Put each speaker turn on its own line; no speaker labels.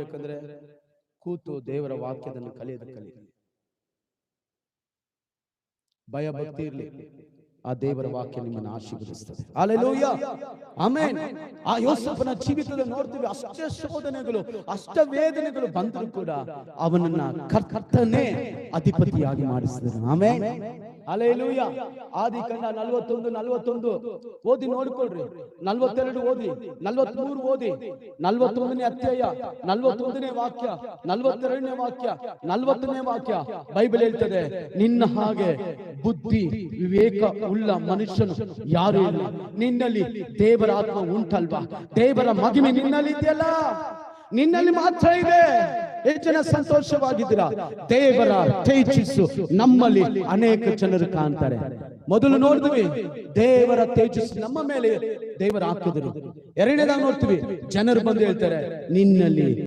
ಮಾಡ್ಬೇಕಂದ್ರೆ ಕೂತು ದೇವರ ವಾಕ್ಯವನ್ನು ಕಲಿಯೋದು ಕಲಿ. ಭಯ ಭಕ್ತಿ ಇರಲಿ, ಆ ದೇವರ ವಾಕ್ಯ ನಿಮ್ಮನ್ನು ಆಶೀರ್ವದಿಸ್ತದೆ. Hallelujah, amen. ಆ ಯೋಸೇಫನ ಜೀವಿತದ ನೋಡ್ತೀವಿ, ಅಷ್ಟೇ ಶೋಧನೆಗಳು, ಅಷ್ಟ ವೇದನೆಗಳು ಬಂದರೂ ಕೂಡ ಅವನನ್ನ ಕರ್ತನೇ ಅಧಿಪತಿಯಾಗಿ ಮಾಡಿಸಿದನು. Amen, hallelujah. ಆದಿಕಾಂಡ 41 ಓದಿ ನೋಡ್ಕೊಳ್ರಿ, 42 ಓದಿ, 43 ಓದಿ, 41ನೇ ಅಧ್ಯಾಯ 41ನೇ ವಾಕ್ಯ, 42ನೇ ವಾಕ್ಯ, 40ನೇ ವಾಕ್ಯ ಬೈಬಲ್ ಹೇಳ್ತದೆ, ನಿನ್ನ ಹಾಗೆ ಬುದ್ಧಿ ವಿವೇಕ ಉಳ್ಳ ಮನುಷ್ಯನು ಯಾರು ಇಲ್ಲ, ನಿನ್ನಲ್ಲಿ ದೇವರ ಆತ್ಮ ಉಂಟಲ್ವಾ, ದೇವರ ಮಹಿಮೆ ನಿನ್ನಲ್ಲಿ ಇದೆಯಲ್ಲ, ನಿನ್ನಲ್ಲಿ ಮಾತ್ರ ಇದೆ. ಎಷ್ಟು ಜನ ಸಂತೋಷವಾಗಿದ್ದೀರಾ? ದೇವರ ತೇಜಸ್ಸು ನಮ್ಮಲ್ಲಿ ಅನೇಕ ಜನರು ಕಾಣ್ತಾರೆ. ಮೊದಲು ನೋಡಿದ್ವಿ ದೇವರ ತೇಜಸ್ಸು ನಮ್ಮ ಮೇಲೆ ದೇವರ ಹಾಕಿದ್ರು. ಎರಡನೇದಾಗಿ ನೋಡ್ತೀವಿ ಜನರು ಬಂದು ಹೇಳ್ತಾರೆ, ನಿನ್ನಲ್ಲಿ